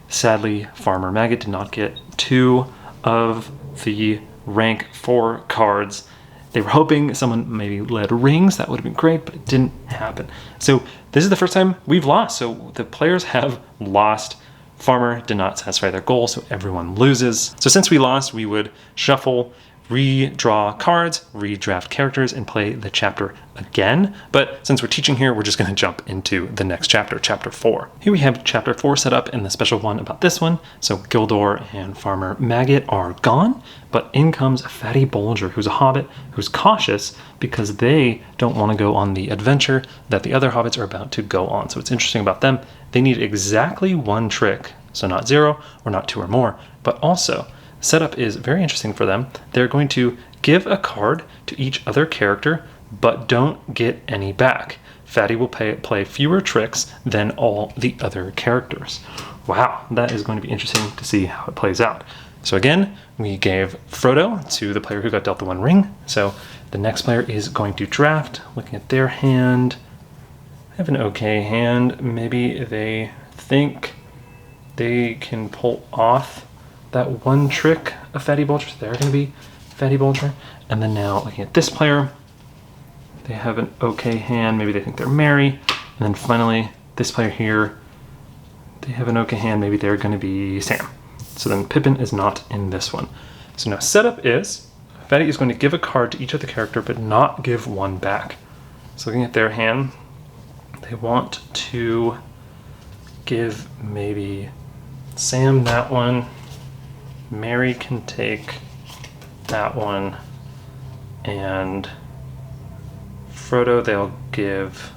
Sadly, Farmer Maggot did not get 2 of the rank 4 cards. They were hoping someone maybe led rings. That would have been great, but it didn't happen. So this is the first time we've lost. So the players have lost. Farmer did not satisfy their goal, so everyone loses. So since we lost, we would shuffle, redraw cards, redraft characters, and play the chapter again. But since we're teaching here, we're just going to jump into the next chapter, chapter 4. Here we have chapter 4 set up, and the special one about this one. So Gildor and Farmer Maggot are gone, but in comes Fatty Bolger, who's a hobbit, who's cautious because they don't want to go on the adventure that the other hobbits are about to go on. So what's interesting about them, they need exactly 1 trick. So not 0 or not 2 or more, but also setup is very interesting for them. They're going to give a card to each other character, but don't get any back. Fatty will play fewer tricks than all the other characters. Wow, that is going to be interesting to see how it plays out. So again, we gave Frodo to the player who got dealt the 1 ring. So the next player is going to draft, looking at their hand. I have an okay hand. Maybe they think they can pull off that 1 trick of Fatty Bolger, so they're going to be Fatty Bolger. And then now looking at this player, they have an okay hand. Maybe they think they're Merry. And then finally, this player here, they have an okay hand. Maybe they're going to be Sam. So then Pippin is not in this one. So now setup is, Fatty is going to give a card to each of the character, but not give 1 back. So looking at their hand, they want to give maybe Sam that one. Merry can take that one, and Frodo they'll give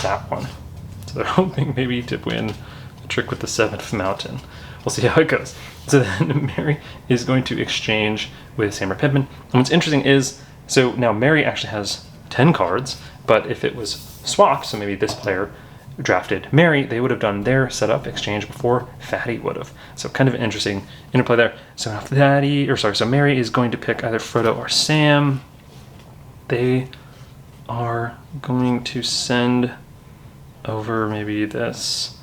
that one. So they're hoping maybe to win a trick with the 7th mountain. We'll see how it goes. So then Merry is going to exchange with Sam or Pippin. And what's interesting is, so now Merry actually has 10 cards, but if it was swapped, so maybe this player drafted Merry, they would have done their setup exchange before Fatty would have. So kind of an interesting interplay there. So now so Merry is going to pick either Frodo or Sam. They are going to send over maybe this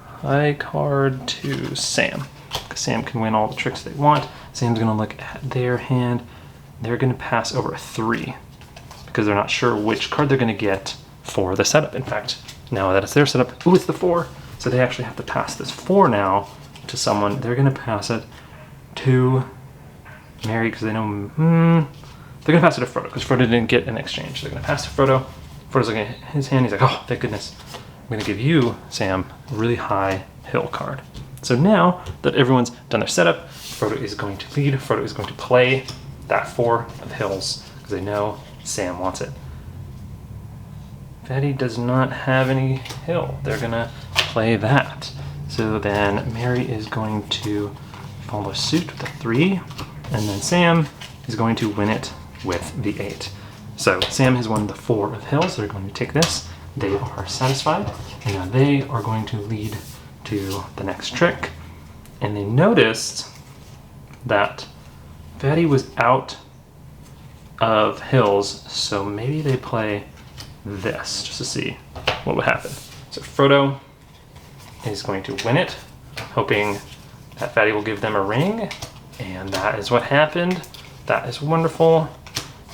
high card to Sam. Sam can win all the tricks they want. Sam's going to look at their hand. They're going to pass over a 3 because they're not sure which card they're going to get for the setup. In fact, now that it's their setup, ooh, it's the 4. So they actually have to pass this 4 now to someone. They're going to pass it to Merry because they know, they're going to pass it to Frodo because Frodo didn't get an exchange. They're going to pass to Frodo. Frodo's looking at his hand. He's like, oh, thank goodness. I'm going to give you, Sam, a really high hill card. So now that everyone's done their setup, Frodo is going to lead. Frodo is going to play that 4 of hills because they know Sam wants it. Fatty does not have any hill. They're going to play that. So then Merry is going to follow suit with the 3, and then Sam is going to win it with the 8. So Sam has won the 4 of hills. They're going to take this. They are satisfied, and now they are going to lead to the next trick. And they noticed that Fatty was out of hills, so maybe they play this just to see what would happen. So Frodo is going to win it, hoping that Fatty will give them a ring, and that is what happened. That is wonderful.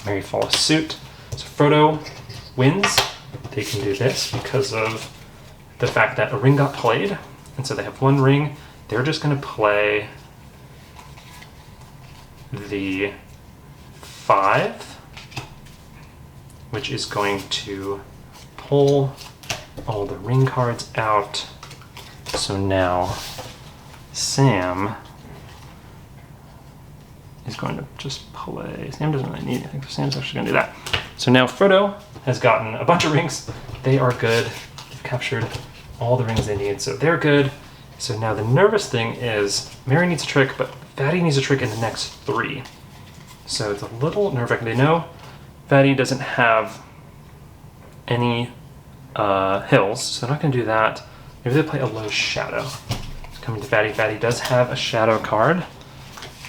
Merry follows suit. So Frodo wins. They can do this because of the fact that a ring got played, and so they have 1 ring. They're just going to play the 5, which is going to pull all the ring cards out. So now Sam is going to just play. Sam doesn't really need anything, so Sam's actually going to do that. So now Frodo has gotten a bunch of rings. They are good. They've captured all the rings they need, so they're good. So now the nervous thing is Merry needs a trick, but Fatty needs a trick in the next 3. So it's a little nerve-wracking. They know Fatty doesn't have any hills, so they're not going to do that. Maybe they play a low shadow. Coming to Fatty. Fatty does have a shadow card.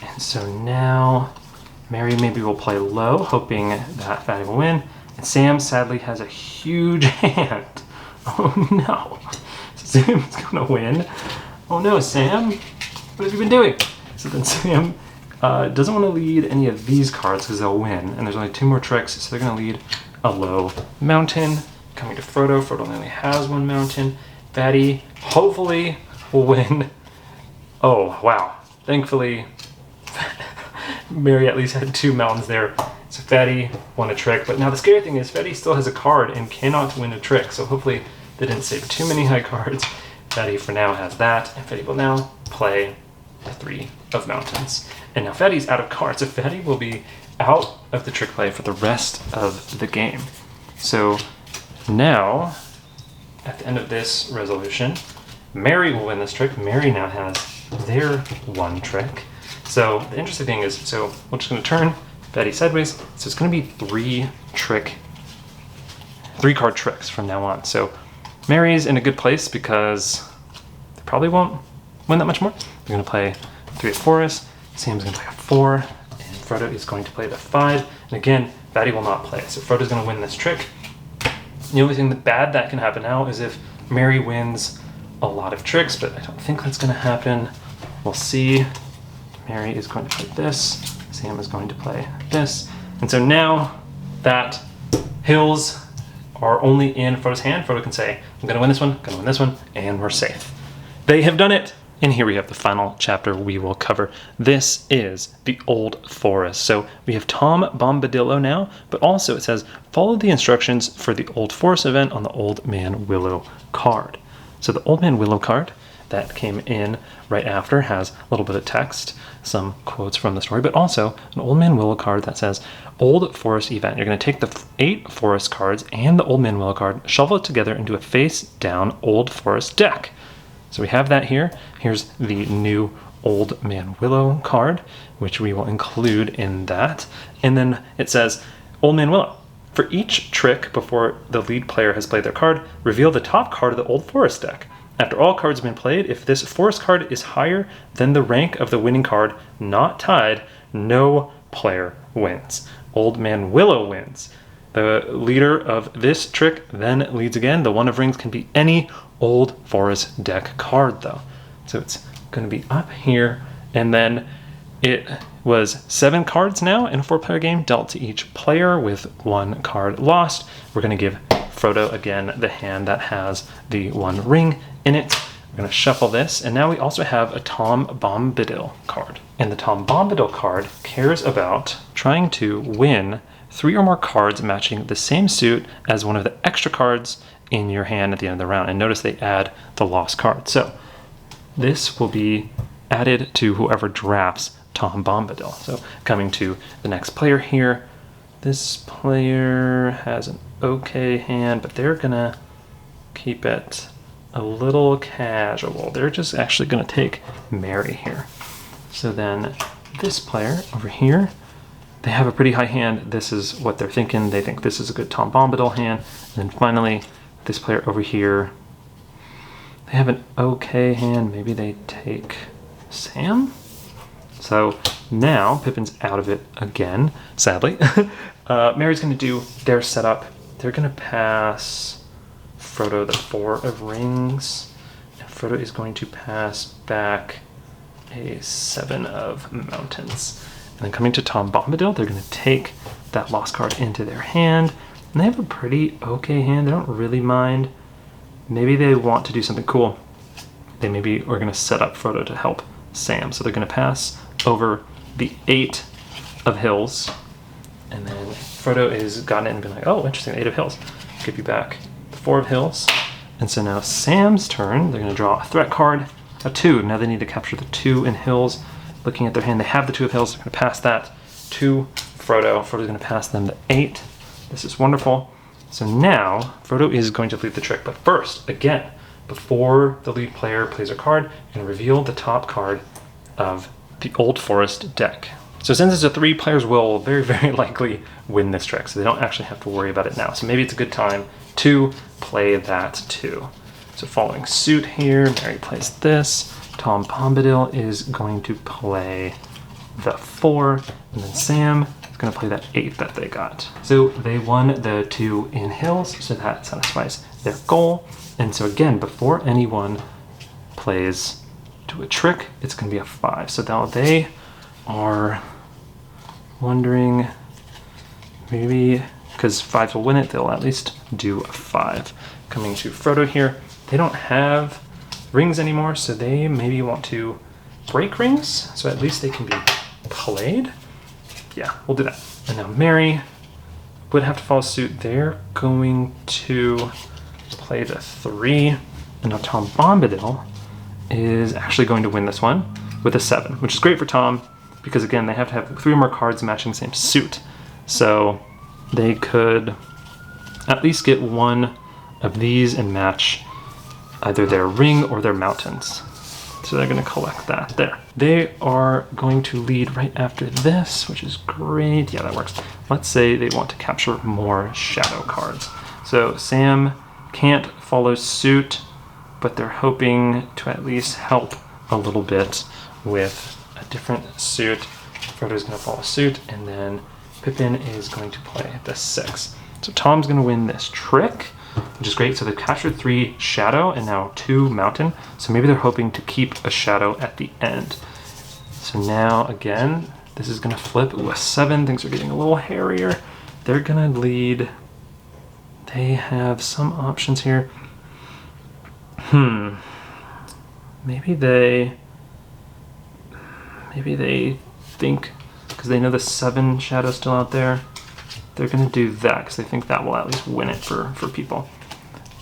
And so now Mary maybe will play low, hoping that Fatty will win. And Sam sadly has a huge hand. Oh no. Sam's going to win. Oh no, Sam. What have you been doing? So then Sam doesn't want to lead any of these cards because they'll win. And there's only 2 more tricks, so they're going to lead a low mountain. Coming to Frodo. Frodo only has 1 mountain. Fatty hopefully will win. Oh, wow. Thankfully, Mary at least had 2 mountains there. So Fatty won a trick. But now the scary thing is Fatty still has a card and cannot win a trick. So hopefully they didn't save too many high cards. Fatty for now has that. And Fatty will now play the 3 of mountains. And now Fatty's out of cards. So Fatty will be out of the trick play for the rest of the game. So now, at the end of this resolution, Mary will win this trick. Mary now has their 1 trick. So the interesting thing is, so we're just going to turn Fatty sideways. So it's going to be 3 card tricks from now on. So Mary's in a good place because they probably won't win that much more. They're going to play 3 of forest. Sam's going to play a 4, and Frodo is going to play the 5. And again, Fatty will not play. So Frodo's going to win this trick. The only thing bad that can happen now is if Mary wins a lot of tricks, but I don't think that's going to happen. We'll see. Mary is going to play this. Sam is going to play this. And so now that hills are only in Frodo's hand, Frodo can say, I'm going to win this one, I'm going to win this one, and we're safe. They have done it. And here we have the final chapter we will cover. This is the Old Forest. So we have Tom Bombadillo now, but also it says, follow the instructions for the Old Forest event on the Old Man Willow card. So the Old Man Willow card that came in right after has a little bit of text, some quotes from the story, but also an Old Man Willow card that says Old Forest event. You're going to take the 8 forest cards and the Old Man Willow card, shuffle it together into a face-down Old Forest deck. So we have that here. Here's the new Old Man Willow card, which we will include in that. And then it says, Old Man Willow. For each trick before the lead player has played their card, reveal the top card of the Old Forest deck. After all cards have been played, if this forest card is higher than the rank of the winning card, not tied, no player wins. Old Man Willow wins. The leader of this trick then leads again. The 1 of rings can be any Old Forest deck card, though. So it's going to be up here, and then it was 7 cards now in a 4-player game, dealt to each player with 1 card lost. We're going to give Frodo again the hand that has the 1 ring in it. We're going to shuffle this, and now we also have a Tom Bombadil card. And the Tom Bombadil card cares about trying to win 3 or more cards matching the same suit as one of the extra cards in your hand at the end of the round. And notice they add the lost card. So this will be added to whoever drafts Tom Bombadil. So coming to the next player here, this player has an okay hand, but they're gonna keep it a little casual. They're just actually gonna take Mary here. So then this player over here, they have a pretty high hand. This is what they're thinking. They think this is a good Tom Bombadil hand. And then finally, this player over here, they have an okay hand. Maybe they take Sam? So now Pippin's out of it again, sadly. Mary's going to do their setup. They're going to pass Frodo the 4 of rings. And Frodo is going to pass back a 7 of mountains. And then coming to Tom Bombadil, they're going to take that lost card into their hand. And they have a pretty okay hand. They don't really mind. Maybe they want to do something cool. They maybe are going to set up Frodo to help Sam. So they're going to pass over the 8 of hills. And then Frodo has gotten it and been like, oh, interesting, 8 of hills. Give you back the 4 of hills. And so now Sam's turn. They're going to draw a threat card, a 2. Now they need to capture the 2 in hills. Looking at their hand, they have the 2 of hills. They're going to pass that to Frodo. Frodo's going to pass them the 8. This is wonderful. So now Frodo is going to lead the trick. But first, again, before the lead player plays a card, you're going to reveal the top card of the Old Forest deck. So since it's a 3, players will very, very likely win this trick, so they don't actually have to worry about it now. So maybe it's a good time to play that too. So following suit here, Mary plays this. Tom Bombadil is going to play the 4, and then Sam is going to play that 8 that they got. So they won the 2 in hills, so that satisfies their goal. And so again, before anyone plays to a trick, it's going to be a 5. So now they are wondering, maybe because 5s will win it, they'll at least do a 5. Coming to Frodo here, they don't have rings anymore, so they maybe want to break rings, so at least they can be played. Yeah, we'll do that. And now Mary would have to follow suit. They're going to play the 3, and now Tom Bombadil is actually going to win this one with a 7, which is great for Tom, because again, they have to have 3 more cards matching the same suit. So they could at least get one of these and match either their ring or their mountains. So they're going to collect that there. They are going to lead right after this, which is great. Yeah, that works. Let's say they want to capture more shadow cards. So Sam can't follow suit, but they're hoping to at least help a little bit with a different suit. Frodo's going to follow suit, and then Pippin is going to play the 6. So Tom's going to win this trick, which is great. So they've captured 3 shadow and now 2 mountain. So maybe they're hoping to keep a shadow at the end. So now again, this is going to flip. Ooh, a 7. Things are getting a little hairier. They're going to lead. They have some options here. Maybe they think, because they know the 7 shadow's still out there, they're going to do that because they think that will at least win it for people.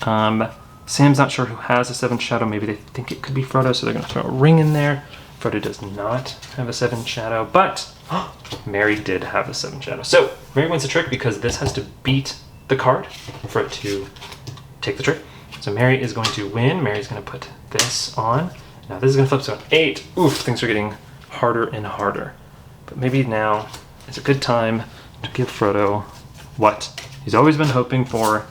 Sam's not sure who has a 7 shadow. Maybe they think it could be Frodo, so they're going to throw a ring in there. Frodo does not have a 7 shadow, but Mary did have a 7 shadow. So Mary wins the trick because this has to beat the card for it to take the trick. So Mary is going to win. Mary's going to put this on. Now this is going to flip to an 8. Oof, things are getting harder and harder. But maybe now is a good time to give Frodo what he's always been hoping for,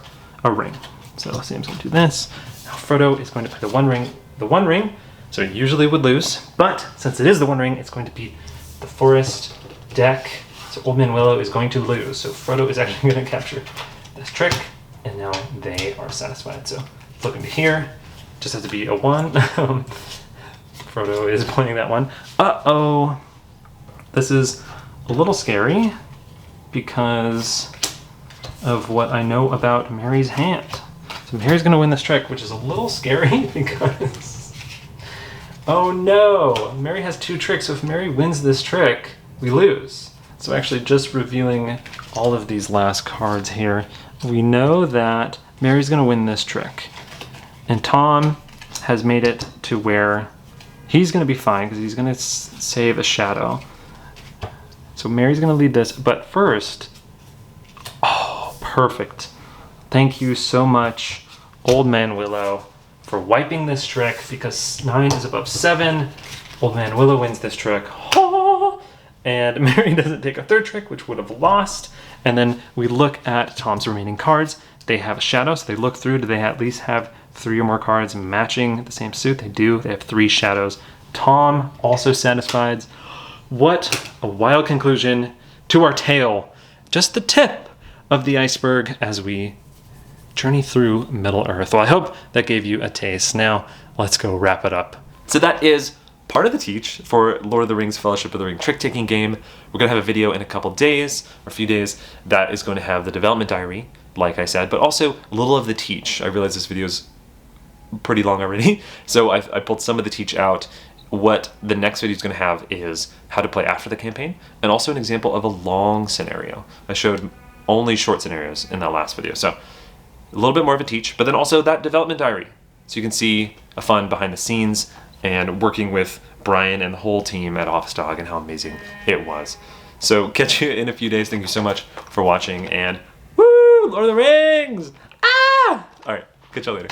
a ring. So Sam's going to do this. Now Frodo is going to play the one ring, so he usually would lose, but since it is the one ring, it's going to be the forest deck. So Old Man Willow is going to lose. So Frodo is actually going to capture this trick, and now they are satisfied. So flipping to here, just has to be a 1. Frodo is pointing that one. Uh-oh. This is a little scary because of what I know about Mary's hand. So Mary's going to win this trick, which is a little scary because... oh no! Mary has 2 tricks, so if Mary wins this trick, we lose. So actually just revealing all of these last cards here, we know that Mary's going to win this trick. And Tom has made it to where he's going to be fine because he's going to save a shadow. So Mary's going to lead this, but first, oh, perfect. Thank you so much, Old Man Willow, for wiping this trick because 9 is above 7. Old Man Willow wins this trick. And Mary doesn't take a 3rd trick, which would have lost. And then we look at Tom's remaining cards. They have a shadow, so they look through. Do they at least have 3 or more cards matching the same suit? They do. They have 3 shadows. Tom also satisfied. What a wild conclusion to our tale. Just the tip of the iceberg as we journey through Middle-earth. Well, I hope that gave you a taste. Now, let's go wrap it up. So that is part of the teach for Lord of the Rings Fellowship of the Ring trick-taking game. We're going to have a video in a couple days, or a few days, that is going to have the development diary, like I said, but also a little of the teach. I realize this video is pretty long already, so I pulled some of the teach out. What the next video is going to have is how to play after the campaign, and also an example of a long scenario. I showed only short scenarios in that last video, so a little bit more of a teach, but then also that development diary. So you can see a fun behind the scenes and working with Brian and the whole team at Office Dog and how amazing it was. So catch you in a few days. Thank you so much for watching, and woo, Lord of the Rings! Ah! All right, catch y'all later.